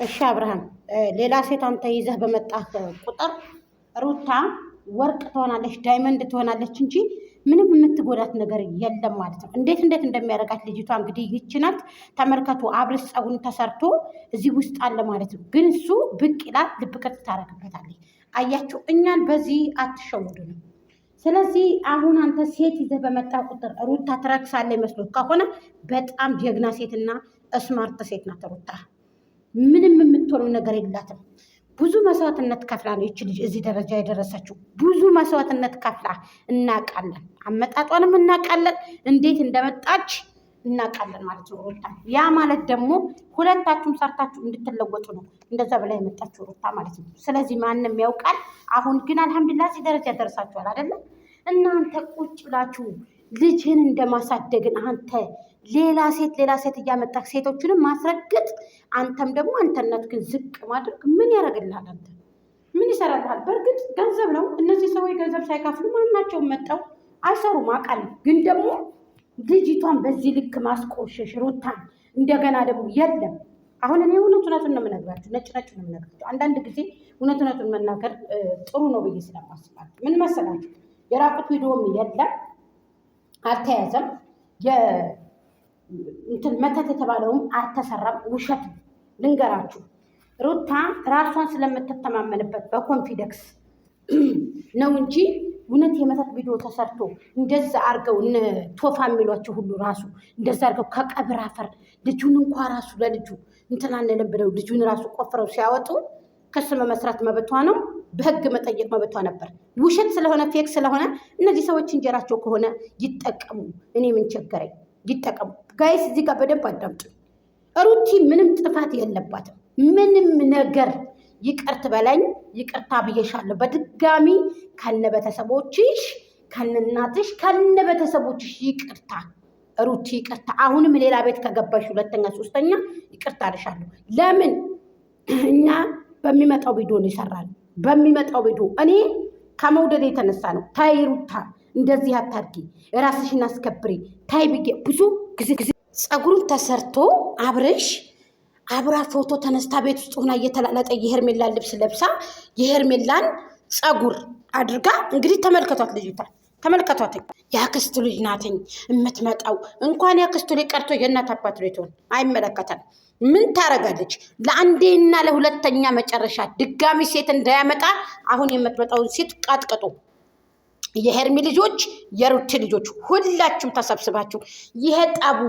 እሺ አብርሃም፣ ሌላ ሴት አንተ ይዘህ በመጣህ ቁጥር ሩታ ወርቅ ትሆናለች፣ ዳይመንድ ትሆናለች እንጂ ምንም የምትጎዳት ነገር የለም ማለት ነው። እንዴት እንደሚያደርጋት ልጅቷ እንግዲህ ይህች ናት። ተመልከቱ፣ አብርሽ ፀጉን ተሰርቶ እዚህ ውስጥ አለ ማለት ነው። ግን እሱ ብቅ ይላል፣ ልብ ቅርጽ ታደርግበታለች። አያችሁ፣ እኛን በዚህ አትሸውዱንም። ስለዚህ አሁን አንተ ሴት ይዘህ በመጣ ቁጥር ሩታ ትረክሳለች መስሎት ከሆነ በጣም ጀግና ሴትና ስማርት ሴት ናት ሩታ። ምንም የምትሆነው ነገር የላትም። ብዙ መስዋዕትነት ከፍላ ነው ይች ልጅ እዚህ ደረጃ የደረሰችው። ብዙ መስዋዕትነት ከፍላ እናውቃለን፣ አመጣጧንም እናውቃለን፣ እንዴት እንደመጣች እናውቃለን ማለት ነው ሩታ። ያ ማለት ደግሞ ሁለታችሁም ሰርታችሁ እንድትለወጡ ነው እንደዛ በላይ የመጣችሁ ሩታ ማለት ነው። ስለዚህ ማንም ያውቃል። አሁን ግን አልሐምዱሊላህ እዚህ ደረጃ ደርሳችኋል አይደለም? እናንተ ቁጭ ብላችሁ ልጅህን እንደማሳደግን አንተ ሌላ ሴት እያመጣህ ሴቶችንም ማስረገጥ፣ አንተም ደግሞ አንተነት ግን ዝቅ ማድረግ ምን ያደርግልሃል? አንተ ምን ይሰራልሃል? በእርግጥ ገንዘብ ነው። እነዚህ ሰዎች ገንዘብ ሳይከፍሉ ማናቸውም መጠው አይሰሩም አውቃለሁ። ግን ደግሞ ልጅቷን በዚህ ልክ ማስቆሸሽ ሩታን እንደገና ደግሞ የለም። አሁን እኔ እውነቱን ነው የምነግራችሁ፣ ነጭ ነው የምነግራችሁ። አንዳንድ ጊዜ እውነቱን መናገር ጥሩ ነው ብዬ ስለማስባችሁ ምን መሰላችሁ፣ የራቁት ቪዲዮም የለም አልተያዘም፣ እንትን መተት የተባለውም አልተሰራም። ውሸት ልንገራችሁ፣ ሩታ ራሷን ስለምትተማመንበት በኮንፊደንስ ነው እንጂ እውነት የመተት ቪዲዮ ተሰርቶ እንደዛ አርገው ቶፋ የሚሏቸው ሁሉ ራሱ እንደዛ አርገው ከቀብር አፈር ልጁን እንኳ ራሱ ለልጁ እንትን አንልም ብለው ልጁን ራሱ ቆፍረው ሲያወጡ ክስ መመስረት መብቷ ነው፣ በህግ መጠየቅ መብቷ ነበር። ውሸት ስለሆነ ፌክ ስለሆነ እነዚህ ሰዎች እንጀራቸው ከሆነ ይጠቀሙ። እኔ ምን ቸገረኝ? ይጠቀሙ። ጋይስ እዚህ ጋር በደንብ አዳምጡ። ሩቲ ምንም ጥፋት የለባትም። ምንም ነገር ይቅርት በለኝ፣ ይቅርታ ብዬሻለሁ በድጋሚ ከነ ቤተሰቦችሽ፣ ከነ እናትሽ፣ ከነ ቤተሰቦችሽ ይቅርታ ሩቲ ይቅርታ። አሁንም ሌላ ቤት ከገባሽ ሁለተኛ ሶስተኛ ይቅርታ አልሻለሁ። ለምን እኛ በሚመጣው ቪዲዮ ነው ይሰራል። በሚመጣው ቪዲዮ እኔ ከመውደድ የተነሳ ነው። ታይ ሩታ እንደዚህ አታርጊ፣ ራስሽን አስከብሪ ታይ ብዬ ብዙ ጊዜ ፀጉሩን ተሰርቶ አብርሽ አብራ ፎቶ ተነስታ ቤት ውስጥ ሆና እየተላለጠ የሄርሜላን ልብስ ለብሳ የሄርሜላን ፀጉር አድርጋ እንግዲህ ተመልከቷት፣ ልጅቷን ተመልከቷት። የአክስቱ ልጅ ናትኝ የምትመጣው። እንኳን የአክስቱ ልጅ ቀርቶ የእናት አባት ቤት ሆን አይመለከተን። ምን ታረጋለች? ለአንዴና ለሁለተኛ መጨረሻ ድጋሚ ሴት እንዳያመጣ አሁን የምትመጣውን ሴት ቃጥቀጡ። የሄርሚ ልጆች፣ የሩቲ ልጆች ሁላችሁም ተሰብስባችሁ ይሄ ጠቡ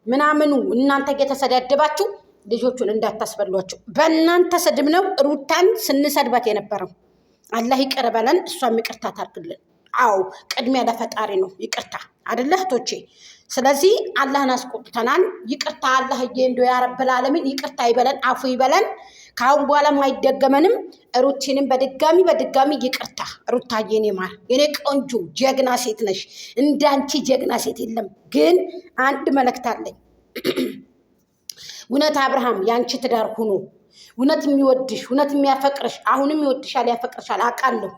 ምናምኑ እናንተ እየተሰዳደባችሁ ልጆቹን እንዳታስበሏቸው። በእናንተ ስድብ ነው ሩታን ስንሰድባት የነበረው። አላህ ይቅር በለን፣ እሷም ይቅርታ ታርግልን። አዎ ቅድሚያ ለፈጣሪ ነው ይቅርታ አይደለ እህቶቼ? ስለዚህ አላህን አስቆጥተናል። ይቅርታ አላህዬ እንዶ ያረብል ዓለምን ይቅርታ ይበለን፣ አፉ ይበለን። ከአሁን በኋላም አይደገመንም። ሩቲንም በድጋሚ ይቅርታ። ሩታዬ የኔ ማር፣ የኔ ቆንጆ ጀግና ሴት ነሽ። እንዳንቺ ጀግና ሴት የለም። ግን አንድ መልእክት አለኝ። እውነት አብርሃም ያንቺ ትዳር ሁኖ እውነት የሚወድሽ እውነት የሚያፈቅርሽ አሁንም ይወድሻል፣ ያፈቅርሻል አውቃለሁ።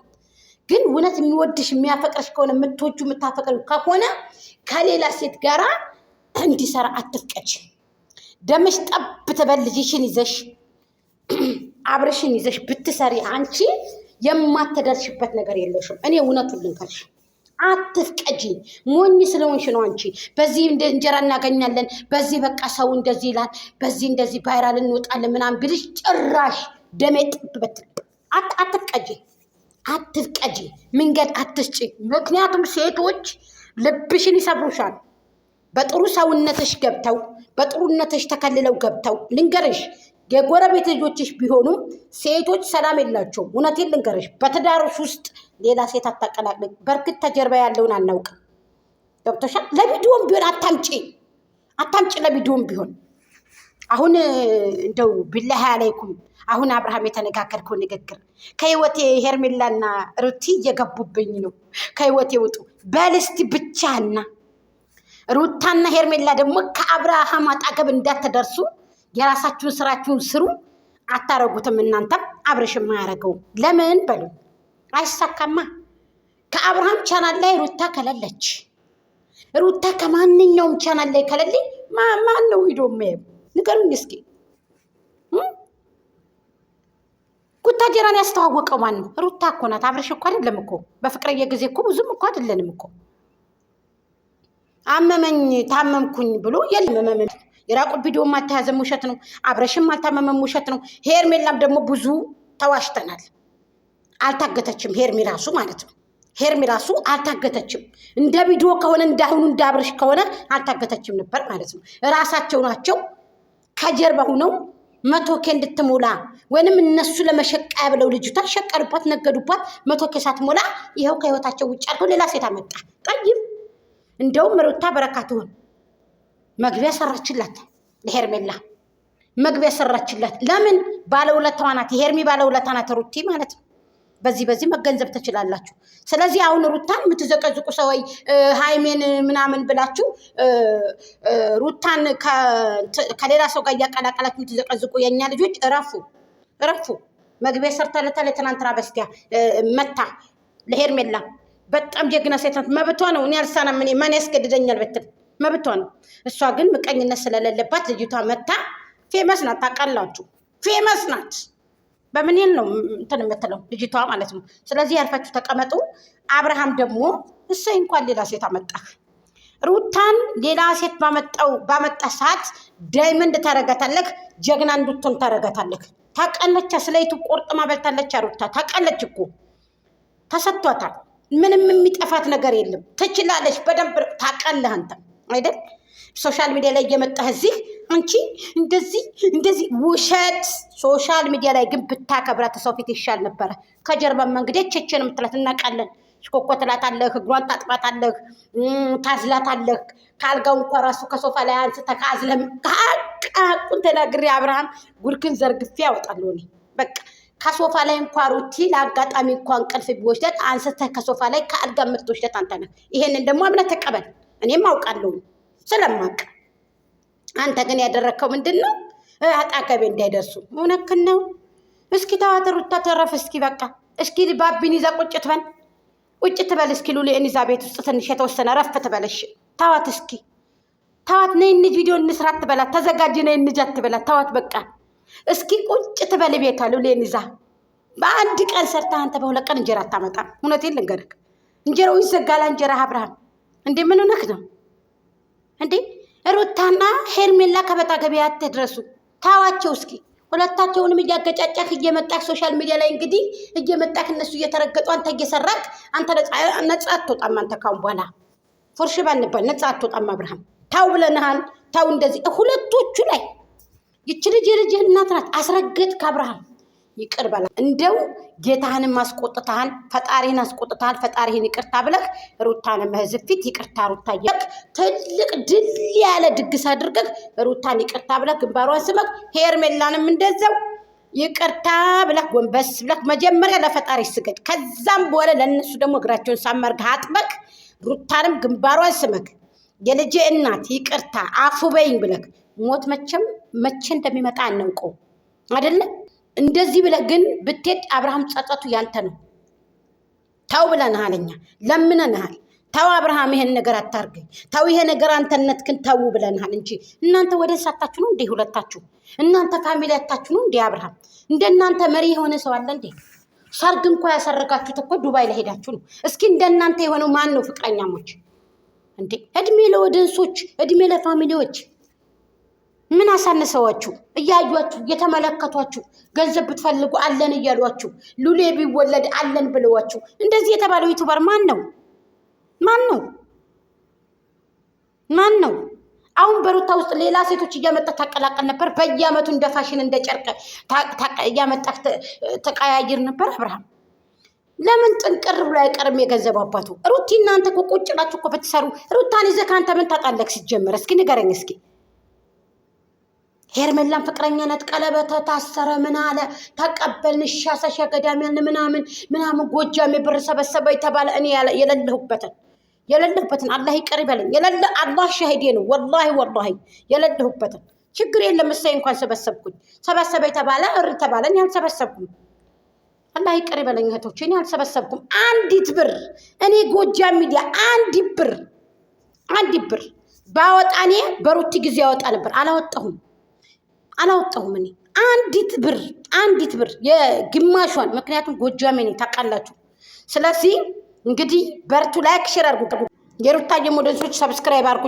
ግን እውነት የሚወድሽ የሚያፈቅርሽ ከሆነ የምትወጁ የምታፈቅር ከሆነ ከሌላ ሴት ጋራ እንዲሰራ አትፍቀች። ደምሽ ጠብ ትበል። ልጅሽን ይዘሽ አብረሽን ይዘሽ ብትሰሪ አንቺ የማትደርሽበት ነገር የለሽም። እኔ እውነቱን ልንገርሽ፣ አትፍቀጂ። ሞኝ ስለሆንሽ ነው አንቺ። በዚህ እንጀራ እናገኛለን፣ በዚህ በቃ ሰው እንደዚህ ይላል፣ በዚህ እንደዚህ ቫይራል እንወጣለን ምናምን ብልሽ ጭራሽ ደሜ ጥብ በትል። አትፍቀጂ፣ መንገድ አትስጪ። ምክንያቱም ሴቶች ልብሽን ይሰብሩሻል። በጥሩ ሰውነትሽ ገብተው በጥሩነትሽ ተከልለው ገብተው ልንገርሽ፣ የጎረቤት ልጆችሽ ቢሆኑም ሴቶች ሰላም የላቸውም። እውነቴን ልንገርሽ፣ በትዳርሽ ውስጥ ሌላ ሴት አታቀላቅል። በእርግጥ ተጀርባ ያለውን አናውቅም። ገብቶሻል? ለቪዲዮም ቢሆን አታምጪ ለቪዲዮም ቢሆን። አሁን እንደው ቢላሂ አለይኩም አሁን አብርሃም የተነጋገርከው ንግግር ከህይወቴ ሄርሜላና ሩቲ እየገቡብኝ ነው፣ ከህይወቴ ውጡ በልስቲ ብቻና ሩታና ሄርሜላ ደግሞ ከአብርሃም አጠገብ እንዳትደርሱ። የራሳችሁን ስራችሁን ስሩ። አታረጉትም እናንተም አብርሽም አያረገው። ለምን በሉ አይሳካማ። ከአብርሃም ቻናል ላይ ሩታ ከሌለች፣ ሩታ ከማንኛውም ቻናል ላይ ከሌለ ማን ነው ሂዶ የሚያየው? ንገሩኝ እስኪ። ቡታጀራን ያስተዋወቀው ማን ነው? ሩታ እኮ ናት። አብርሽ እኮ አይደለም እኮ። በፍቅረየ ጊዜ እኮ ብዙም እኮ አይደለንም እኮ። አመመኝ ታመምኩኝ ብሎ የለም። የራቁት ቪዲዮም አልተያዘም፣ ውሸት ነው። አብረሽም አልታመመም፣ ውሸት ነው። ሄርሜላም ደግሞ ብዙ ተዋሽተናል። አልታገተችም ሄርሜ ራሱ ማለት ነው። ሄርሜ ራሱ አልታገተችም። እንደ ቪዲዮ ከሆነ እንዳሁኑ እንዳብረሽ ከሆነ አልታገተችም ነበር ማለት ነው። ራሳቸው ናቸው ከጀርባ ሆነው 100K እንድትሞላ ወይንም እነሱ ለመሸቀያ ብለው ልጅቷ ሸቀሉባት፣ ነገዱባት። 100K ሳትሞላ ይኸው ከህይወታቸው ውጭ አድርገው ሌላ ሴት አመጣ። ጠይም እንደውም ሩታ በረካት ሆን መግቢያ ሰራችላት ለሄርሜላ መግቢያ ሰራችላት። ለምን? ባለውለታዋ ናት። የሄርሚ ባለውለታ ናት ሩቲ ማለት ነው። በዚህ መገንዘብ ትችላላችሁ። ስለዚህ አሁን ሩታን የምትዘቀዝቁ ሰዎች ሃይሜን ምናምን ብላችሁ ሩታን ከሌላ ሰው ጋር እያቀላቀላችሁ የምትዘቀዝቁ የኛ ልጆች እረፉ። መግቢያ ሰርታለታ ለትናንትና በስቲያ መታ ለሄርሜላ በጣም ጀግና ሴት ናት። መብቷ ነው። እኔ አልሳና ማን ያስገድደኛል ብትል መብቷ ነው። እሷ ግን ምቀኝነት ስለሌለባት ልጅቷ መታ ፌመስ ናት። ታውቃላችሁ፣ ፌመስ ናት። በምን ነው እንትን የምትለው ልጅቷ ማለት ነው። ስለዚህ ያልፋችሁ ተቀመጡ። አብርሃም ደግሞ እሰይ እንኳን ሌላ ሴት አመጣህ። ሩታን ሌላ ሴት ባመጣ ሰዓት ዳይመንድ ታረጋታለህ፣ ጀግና እንድትሆን ታረጋታለህ። ታውቃለች፣ ስለይቱ ቆርጥማ በልታለች። ሩታ ታውቃለች እኮ ተሰጥቷታል። ምንም የሚጠፋት ነገር የለም። ትችላለች በደንብ ታውቃለህ አንተ አይደል? ሶሻል ሚዲያ ላይ እየመጣህ እዚህ አንቺ እንደዚህ ውሸት። ሶሻል ሚዲያ ላይ ግን ብታከብራት ሰው ፊት ይሻል ነበረ። ከጀርባማ እንግዲህ ቸቸን የምትላት እናውቃለን። ሽኮኮ ትላታለህ፣ እግሯን ታጥባታለህ፣ ታዝላታለህ። ካልጋው እንኳ ራሱ ከሶፋ ላይ አንስተህ ካዝለም ቃቁን ተናግሬ አብርሃም ጉርክን ዘርግፌ ያወጣለሁ እኔ በቃ ከሶፋ ላይ እንኳ ሩቲ ለአጋጣሚ እንኳ እንቅልፍ ቢወስደት አንስተህ ከሶፋ ላይ ከአልጋ የምትወስደት አንተ ነህ። ይሄንን ደግሞ አምነህ ተቀበል። እኔም አውቃለሁ ስለማውቅ። አንተ ግን ያደረግከው ምንድን ነው? አጣገቤ እንዳይደርሱ። እውነትህን ነው። እስኪ ተዋት ሩታ ተረፍ። እስኪ በቃ እስኪ ባቢን ይዛ ቁጭ ትበል እስኪ ሉሊን ይዛ ቤት ውስጥ ትንሽ የተወሰነ ረፍ ትበለሽ። ተዋት እስኪ ተዋት። ነይ እንሂድ ቪዲዮ እንስራ አትበላት። ተዘጋጅ ነይ እንሂድ አትበላት። ተዋት በቃ እስኪ ቁጭ ትበል ቤቷ ሉሊን ይዛ። በአንድ ቀን ሰርታ አንተ በሁለት ቀን እንጀራ አታመጣም። እውነቴን ልንገርህ፣ እንጀራው ይዘጋል። እንጀራ አብርሃም እንዴ ምን ሆነህ ነው እንዴ? ሩታና ሄርሜላ ከበታ ገበያ አትድረሱ። ታዋቸው እስኪ ሁለታቸውንም እያገጫጫህ እየመጣህ ሶሻል ሚዲያ ላይ እንግዲህ እየመጣህ እነሱ እየተረገጡ አንተ እየሰራክ አንተ ነጻ አትወጣም። አንተ ካሁን በኋላ ፎርሽ ባንባል ነጻ አትወጣም። አብርሃም ታው ብለንሃል። ታው እንደዚህ ሁለቶቹ ላይ ይች ልጅ የልጅህ እናት ናት። አስረገጥክ አብርሃም ይቅር በላ። እንደው ጌታህንም አስቆጥተሃል፣ ፈጣሪህን አስቆጥተሃል። ፈጣሪህን ይቅርታ ብለህ ሩታንም ህዝብ ፊት ይቅርታ ሩታ እያልክ ትልቅ ድል ያለ ድግስ አድርገህ ሩታን ይቅርታ ብለህ ግንባሯን ስመህ ሄርሜላንም እንደዛው ይቅርታ ብለህ ጎንበስ ብለህ መጀመሪያ ለፈጣሪ ስገድ። ከዛም በኋላ ለእነሱ ደግሞ እግራቸውን ሳመርገህ አጥበቅ ሩታንም ግንባሯን ስመህ የልጄ እናት ይቅርታ አፉ በይኝ ብለህ ሞት መቼ እንደሚመጣ አናውቀው አይደለ? እንደዚህ ብለህ ግን ብትሄድ አብርሃም ጸጸቱ ያንተ ነው። ተው ብለንሃል፣ እኛ ለምነንሃል። ተው አብርሃም ይሄን ነገር አታርገኝ፣ ተው ይሄ ነገር አንተነት ግን ተው ብለንሃል እንጂ እናንተ ወደ ሳታችሁ ነው እንዴ? ሁለታችሁ እናንተ ፋሚሊ ያታችሁ ነው እንዴ? አብርሃም እንደናንተ መሪ የሆነ ሰው አለ እንዴ? ሰርግ እንኳ ያሰረጋችሁት እኮ ዱባይ ላይ ሄዳችሁ ነው። እስኪ እንደናንተ የሆነው ማን ነው? ፍቅረኛሞች እንዴ? እድሜ ለወደንሶች፣ እድሜ ለፋሚሊዎች። ምን አሳነሰዋችሁ? እያዩአችሁ እየተመለከቷችሁ ገንዘብ ብትፈልጉ አለን እያሏችሁ ሉሌ ቢወለድ አለን ብለዋችሁ እንደዚህ የተባለው ዩቲዩበር ማን ነው? አሁን በሩታ ውስጥ ሌላ ሴቶች እያመጣ ታቀላቀል ነበር። በየአመቱ እንደ ፋሽን እንደ ጨርቅ እያመጣ ተቀያይር ነበር። አብርሃም ለምን ጥንቅር ብሎ አይቀርም የገንዘብ አባቱ? ሩቲ እናንተ እኮ ቁጭ ብላችሁ እኮ ብትሰሩ ሩታን ይዘህ ከአንተ ምን ታጣለህ ሲጀመር? እስኪ ንገረኝ እስኪ። ሄርሜላን ፍቅረኛ ናት፣ ቀለበት ታሰረ፣ ምን አለ ተቀበልን፣ ሻሰሸ ገዳሚያን ምናምን ጎጃሜ ብር ሰበሰበ የተባለ እኔ የሌለሁበትን አላህ ይቅር ይበለኝ። አላህ ሻሂዴ ነው። ወላሂ የሌለሁበትን ችግር የለም። እሰይ እንኳን ሰበሰበ የተባለ ተባለ፣ እኔ አልሰበሰብኩም። አላህ ይቅር ይበለኝ እህቶቼ፣ እኔ አልሰበሰብኩም አንዲት ብር። እኔ ጎጃም ሚዲያ አንዲት ብር ባወጣ እኔ በሩቲ ጊዜ ያወጣ ነበር። አላወጣሁም። እኔ አንዲት ብር የግማሿን ምክንያቱም ጎጃሜ ነኝ ታውቃላችሁ። ስለዚህ እንግዲህ በርቱ፣ ላይክ ሼር አድርጉ። የሩታዬ ሞዴልሶች ሰብስክራይብ አድርጉ።